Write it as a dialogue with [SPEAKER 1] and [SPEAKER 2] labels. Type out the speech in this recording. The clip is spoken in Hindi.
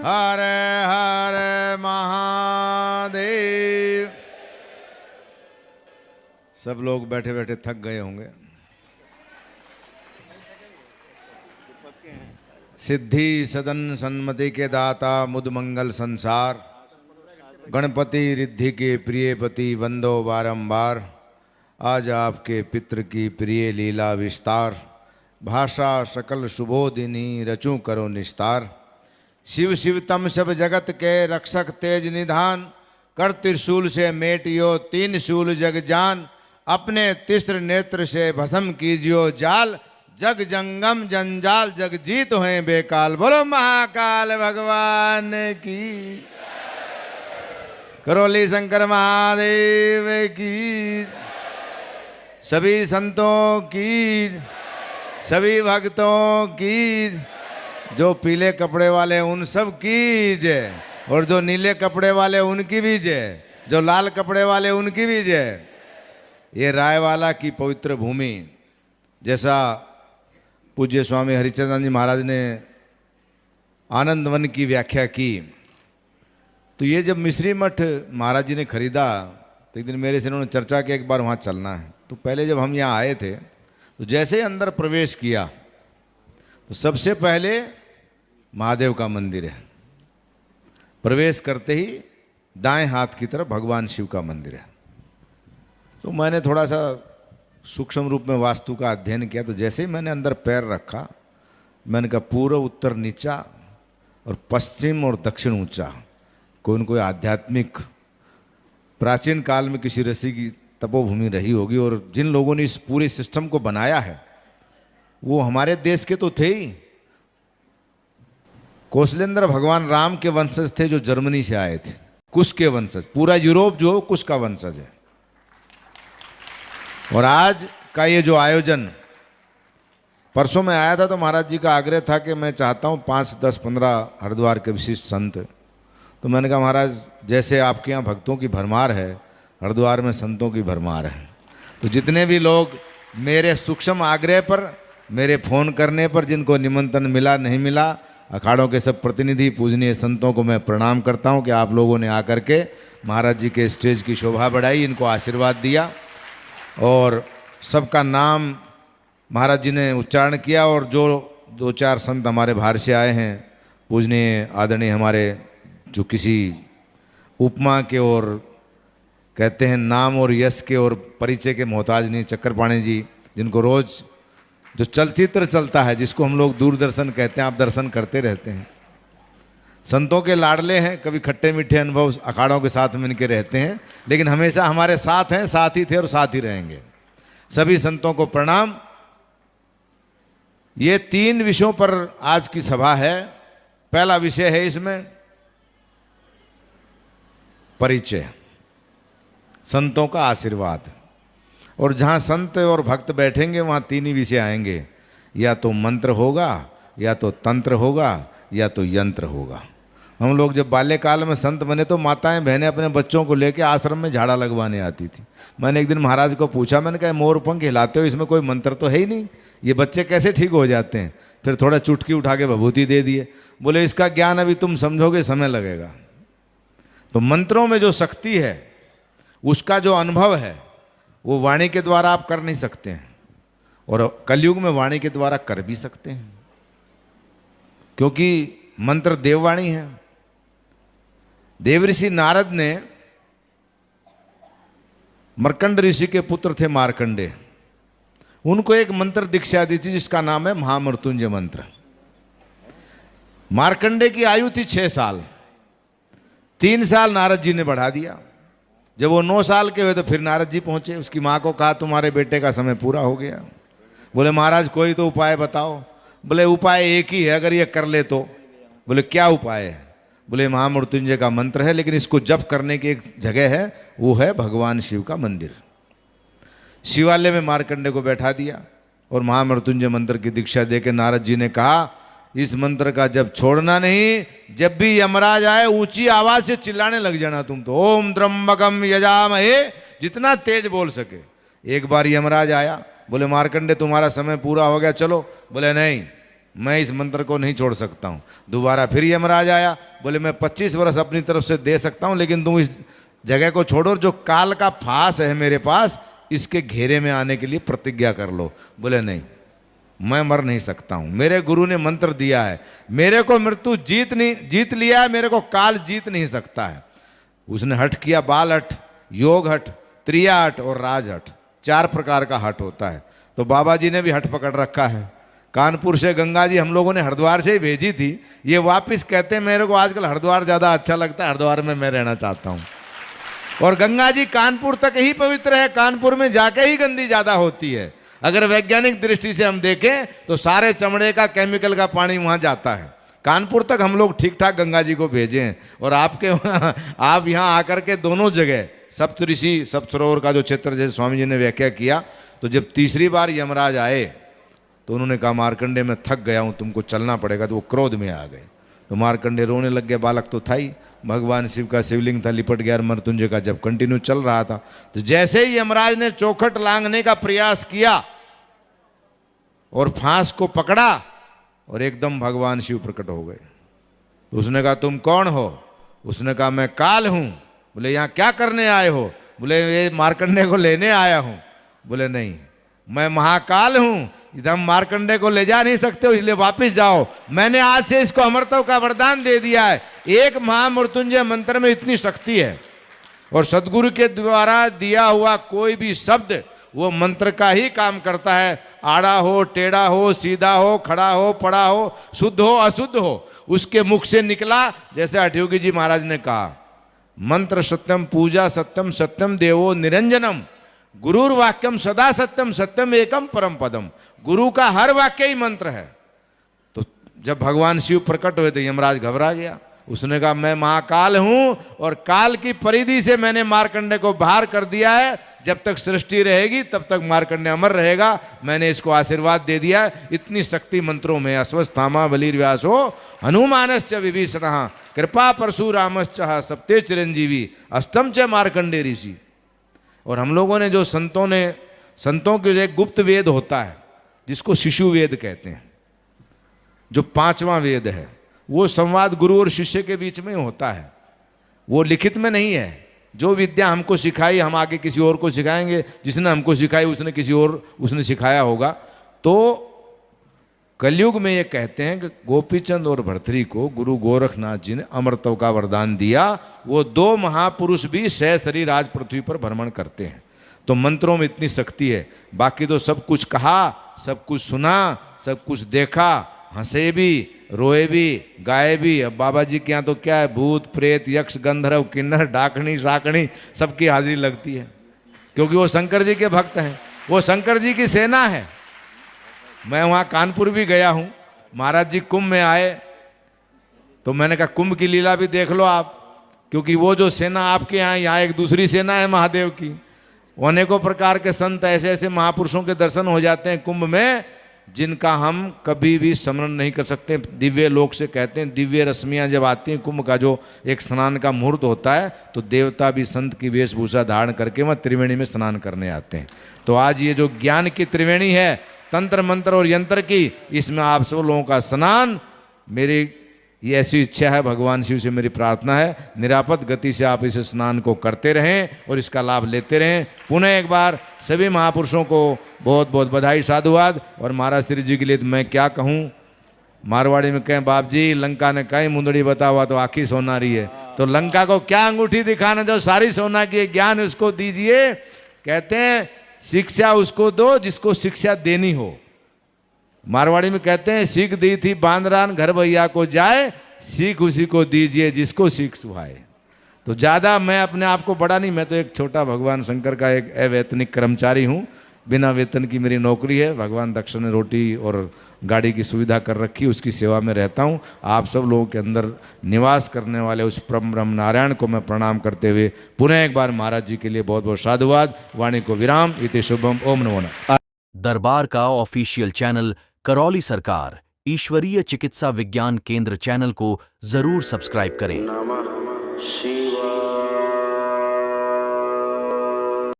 [SPEAKER 1] हर हर महादेव। सब लोग बैठे बैठे थक गए होंगे। सिद्धि सदन सन्मति के दाता मुद मंगल संसार, गणपति रिद्धि के प्रिय पति वंदो बारंबार। आज आपके पितृ की प्रिय लीला विस्तार, भाषा सकल शुभोदिनी रचूं करो निस्तार। शिव शिव तम सब जगत के रक्षक तेज निधान, कर त्रिशूल से मेटियो तीन शूल जग जान। अपने तिस्र नेत्र से भस्म कीजियो जाल, जग जंगम जंजाल जग जीत हैं बेकाल। बोलो महाकाल भगवान की, करोली शंकर महादेव की, सभी संतों की, सभी भक्तों की, जो पीले कपड़े वाले उन सब की जय, और जो नीले कपड़े वाले उनकी भी जय, जो लाल कपड़े वाले उनकी भी जय। ये रायवाला की पवित्र भूमि, जैसा पूज्य स्वामी हरिचंदन जी महाराज ने आनंदवन की व्याख्या की, तो ये जब मिश्री मठ महाराज जी ने खरीदा तो एक दिन मेरे से उन्होंने चर्चा की एक बार वहाँ चलना है। तो पहले जब हम यहाँ आए थे तो जैसे ही अंदर प्रवेश किया तो सबसे पहले महादेव का मंदिर है। प्रवेश करते ही दाएं हाथ की तरफ भगवान शिव का मंदिर है। तो मैंने थोड़ा सा सूक्ष्म रूप में वास्तु का अध्ययन किया, तो जैसे ही मैंने अंदर पैर रखा, मैंने कहा पूर्व उत्तर नीचा और पश्चिम और दक्षिण ऊंचा। कोई न कोई आध्यात्मिक प्राचीन काल में किसी ऋषि की तपोभूमि रही होगी, और जिन लोगों ने इस पूरे सिस्टम को बनाया है वो हमारे देश के तो थे ही। कौशलेंद्र भगवान राम के वंशज थे जो जर्मनी से आए थे, कुश के वंशज। पूरा यूरोप जो कुश का वंशज है। और आज का ये जो आयोजन, परसों में आया था तो महाराज जी का आग्रह था कि मैं चाहता हूँ 5, 10, 15 हरिद्वार के विशिष्ट संत। तो मैंने कहा महाराज जैसे आपके यहाँ भक्तों की भरमार है, हरिद्वार में संतों की भरमार है। तो जितने भी लोग मेरे सूक्ष्म आग्रह पर, मेरे फ़ोन करने पर जिनको निमंत्रण मिला नहीं मिला, अखाड़ों के सब प्रतिनिधि पूजनीय संतों को मैं प्रणाम करता हूँ कि आप लोगों ने आकर के महाराज जी के स्टेज की शोभा बढ़ाई, इनको आशीर्वाद दिया और सबका नाम महाराज जी ने उच्चारण किया। और जो 2-4 संत हमारे बाहर से आए हैं, पूजनीय आदरणीय हमारे जो किसी उपमा के और कहते हैं नाम और यश के और परिचय के मोहताज नहीं, चक्करपाणी जी, जिनको रोज़ जो चलचित्र चलता है, जिसको हम लोग दूरदर्शन कहते हैं, आप दर्शन करते रहते हैं। संतों के लाडले हैं, कभी खट्टे मीठे अनुभव अखाड़ों के साथ में इनके रहते हैं, लेकिन हमेशा हमारे साथ हैं, साथ ही थे और साथ ही रहेंगे। सभी संतों को प्रणाम। ये 3 विषयों पर आज की सभा है। पहला विषय है इसमें परिचय, संतों का आशीर्वाद। और जहाँ संत और भक्त बैठेंगे वहाँ 3 ही विषय आएंगे, या तो मंत्र होगा, या तो तंत्र होगा, या तो यंत्र होगा। हम लोग जब बाल्यकाल में संत बने तो माताएं बहनें अपने बच्चों को लेकर आश्रम में झाड़ा लगवाने आती थी। मैंने एक दिन महाराज को पूछा, मैंने कहा मोर पंख हिलाते हो, इसमें कोई मंत्र तो है ही नहीं, ये बच्चे कैसे ठीक हो जाते हैं? फिर थोड़ा चुटकी उठा के भभूति दे दिए। बोले इसका ज्ञान अभी तुम समझोगे, समय लगेगा। तो मंत्रों में जो शक्ति है, उसका जो अनुभव है, वो वाणी के द्वारा आप कर नहीं सकते हैं, और कलयुग में वाणी के द्वारा कर भी सकते हैं, क्योंकि मंत्र देववाणी है। देवऋषि नारद ने, मर्कंड ऋषि के पुत्र थे मार्कंडे, उनको एक मंत्र दीक्षा दी थी जिसका नाम है महामृत्युंजय मंत्र। मार्कंडे की आयु थी 6 साल। 3 साल नारद जी ने बढ़ा दिया। जब वो 9 साल के हुए तो फिर नारद जी पहुंचे। उसकी माँ को कहा तुम्हारे बेटे का समय पूरा हो गया। बोले महाराज कोई तो उपाय बताओ। बोले उपाय एक ही है, अगर ये कर ले तो। बोले क्या उपाय है? बोले महामृत्युंजय का मंत्र है, लेकिन इसको जप करने की एक जगह है, वो है भगवान शिव का मंदिर। शिवालय में मार्कंडे को बैठा दिया और महामृत्युंजय मंत्र की दीक्षा देकर नारद जी ने कहा इस मंत्र का जब छोड़ना नहीं, जब भी यमराज आए ऊंची आवाज से चिल्लाने लग जाना तुम तो। ओम त्र्यंबकम यजामहे, जितना तेज बोल सके। एक बार यमराज आया, बोले मार्कंडे तुम्हारा समय पूरा हो गया, चलो। बोले नहीं, मैं इस मंत्र को नहीं छोड़ सकता हूँ। दोबारा फिर यमराज आया, बोले मैं 25 वर्ष अपनी तरफ से दे सकता हूँ, लेकिन तुम इस जगह को छोड़ो, जो काल का फांस है मेरे पास, इसके घेरे में आने के लिए प्रतिज्ञा कर लो। बोले नहीं, मैं मर नहीं सकता हूँ, मेरे गुरु ने मंत्र दिया है, मेरे को मृत्यु जीत लिया है, मेरे को काल जीत नहीं सकता है। उसने हट किया, बाल हट, योग हट, त्रिया हट और राज हट, 4 प्रकार का हट होता है। तो बाबा जी ने भी हट पकड़ रखा है। कानपुर से गंगा जी हम लोगों ने हरिद्वार से ही भेजी थी, ये वापस कहते हैं मेरे को आजकल हरिद्वार ज़्यादा अच्छा लगता है, हरिद्वार में मैं रहना चाहता हूँ। और गंगा जी कानपुर तक ही पवित्र है, कानपुर में जाके ही गंदी ज़्यादा होती है। अगर वैज्ञानिक दृष्टि से हम देखें तो सारे चमड़े का, केमिकल का पानी वहाँ जाता है। कानपुर तक हम लोग ठीक ठाक गंगा जी को भेजे हैं। और आपके आप यहाँ आकर के दोनों जगह सप्तऋषि सप्तसरोवर का जो क्षेत्र जैसे स्वामी जी ने व्याख्या किया, तो जब तीसरी बार यमराज आए तो उन्होंने कहा मार्कंडे मैं थक गया हूँ, तुमको चलना पड़ेगा। तो वो क्रोध में आ गए। तो मार्कंडे रोने लग गए, बालक तो था ही, भगवान शिव का शिवलिंग था, लिपट गया। मृत्युंजय का जब कंटिन्यू चल रहा था, तो जैसे ही यमराज ने चौखट लांघने का प्रयास किया और फांस को पकड़ा, और एकदम भगवान शिव प्रकट हो गए। तो उसने कहा तुम कौन हो? उसने कहा मैं काल हूँ। बोले यहाँ क्या करने आए हो? बोले ये मार्कंडे को लेने आया हूँ। बोले नहीं, मैं महाकाल हूँ, इधर हम मार्कंडे को ले जा नहीं सकते हो, इसलिए वापस जाओ। मैंने आज से इसको अमरत्व का वरदान दे दिया है। एक महामृत्युंजय मंत्र में इतनी शक्ति है, और सदगुरु के द्वारा दिया हुआ कोई भी शब्द वो मंत्र का ही काम करता है। आड़ा हो, टेढ़ा हो, सीधा हो, खड़ा हो, पड़ा हो, शुद्ध हो, अशुद्ध हो, उसके मुख से निकला। जैसे अठयोगी जी महाराज ने कहा, मंत्र सत्यम, पूजा सत्यम, सत्यम देवो निरंजनम, गुरुर वाक्यम सदा सत्यम, सत्यम एकम परम पदम। गुरु का हर वाक्य ही मंत्र है। तो जब भगवान शिव प्रकट हुए तो यमराज घबरा गया। उसने कहा मैं महाकाल हूं, और काल की परिधि से मैंने मार्कंडे को बाहर कर दिया है। जब तक सृष्टि रहेगी तब तक मार्कंडे अमर रहेगा। मैंने इसको आशीर्वाद दे दिया है। इतनी शक्ति मंत्रों में अश्वत्थामा बलिर्व्यासो हनुमानश्च विभीषणः कृपा परशुरामश्च सप्ते चिरंजीवी अष्टम च मार्कंडे ऋषि। और हम लोगों ने जो संतों के जो एक गुप्त वेद होता है जिसको शिशु वेद कहते हैं, जो 5वां वेद है, वो संवाद गुरु और शिष्य के बीच में होता है। वो लिखित में नहीं है। जो विद्या हमको सिखाई हम आगे किसी और को सिखाएंगे, जिसने हमको सिखाई उसने किसी और उसने सिखाया होगा। तो कलयुग में ये कहते हैं कि गोपीचंद और भर्तृहरि को गुरु गोरखनाथ जी ने अमरत्व का वरदान दिया। वो 2 महापुरुष भी सहस्री राज पृथ्वी पर भ्रमण करते हैं। तो मंत्रों में इतनी शक्ति है। बाकी तो सब कुछ कहा, सब कुछ सुना, सब कुछ देखा, हंसे भी, रोए भी, गाए भी। अब बाबा जी के यहाँ तो क्या है, भूत प्रेत यक्ष गंधर्व किन्नर डाकनी साकनी सबकी हाजिरी लगती है, क्योंकि वो शंकर जी के भक्त हैं, वो शंकर जी की सेना है। मैं वहाँ कानपुर भी गया हूँ, महाराज जी कुंभ में आए तो मैंने कहा कुंभ की लीला भी देख लो आप, क्योंकि वो जो सेना आपके यहाँ एक दूसरी सेना है महादेव की। अनेकों प्रकार के संत ऐसे ऐसे महापुरुषों के दर्शन हो जाते हैं कुंभ में, जिनका हम कभी भी स्मरण नहीं कर सकते। दिव्य लोक से कहते हैं, दिव्य रश्मियाँ जब आती हैं, कुंभ का जो एक स्नान का मुहूर्त होता है, तो देवता भी संत की वेशभूषा धारण करके वहाँ त्रिवेणी में स्नान करने आते हैं। तो आज ये जो ज्ञान की त्रिवेणी है, तंत्र मंत्र और यंत्र की, इसमें आप सब लोगों का स्नान, मेरी ये ऐसी इच्छा है, भगवान शिव से मेरी प्रार्थना है, निरापद गति से आप इस स्नान को करते रहें और इसका लाभ लेते रहें। पुनः एक बार सभी महापुरुषों को बहुत बहुत बधाई, साधुवाद। और महाराज श्री जी के लिए तो मैं क्या कहूँ, मारवाड़ी में कहें बाप जी लंका ने कहीं मुंदड़ी बता हुआ तो आखी सोना रही है, तो लंका को क्या अंगूठी दिखाना, जो सारी सोना की ज्ञान उसको दीजिए। कहते हैं शिक्षा उसको दो जिसको शिक्षा देनी हो। मारवाड़ी में कहते हैं सीख दी थी बांदरान घर भैया को जाए, सीख उसी को दीजिए जिसको सीख सुहाए। तो ज़्यादा मैं अपने आप को बड़ा नहीं, मैं तो एक छोटा भगवान शंकर का एक अवैतनिक कर्मचारी हूँ। बिना वेतन की मेरी नौकरी है। भगवान दक्ष ने रोटी और गाड़ी की सुविधा कर रखी, उसकी सेवा में रहता हूँ। आप सब लोगों के अंदर निवास करने वाले उस परम ब्रह्म नारायण को मैं प्रणाम करते हुए पुनः एक बार महाराज जी के लिए बहुत बहुत साधुवाद। वाणी को विराम। इति शुभम। ओम नमो नमः।
[SPEAKER 2] दरबार का ऑफिशियल चैनल करौली सरकार ईश्वरीय चिकित्सा विज्ञान केंद्र चैनल को जरूर सब्सक्राइब करें।
[SPEAKER 3] नमः शिवाय।